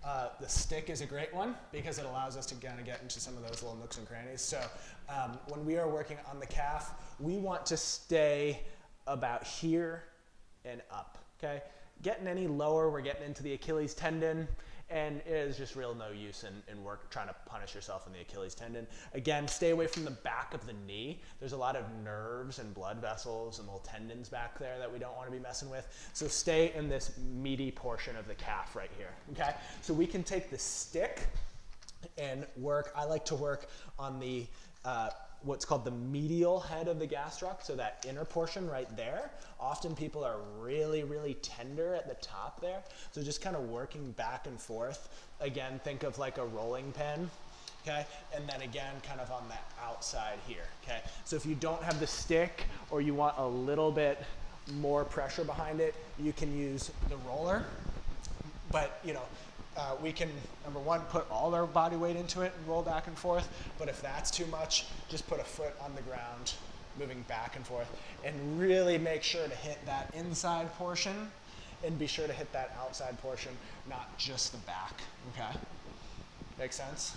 The stick is a great one because it allows us to kind of get into some of those little nooks and crannies. So when we are working on the calf, we want to stay about here and up, okay? Getting any lower, we're getting into the Achilles tendon, and it is just real no use in work trying to punish yourself in the Achilles tendon. Again, stay away from the back of the knee. There's a lot of nerves and blood vessels and little tendons back there that we don't want to be messing with. So stay in this meaty portion of the calf right here, okay? So we can take the stick and work. I like to work on the what's called the medial head of the gastroc, so that inner portion right there. Often people are really, really tender at the top there. So just kind of working back and forth. Again, think of like a rolling pin, okay? And then again, kind of on that outside here, okay? So if you don't have the stick or you want a little bit more pressure behind it, you can use the roller. But, you know, we can, number one, put all our body weight into it and roll back and forth. But if that's too much, just put a foot on the ground, moving back and forth. And really make sure to hit that inside portion and be sure to hit that outside portion, not just the back, okay? Make sense?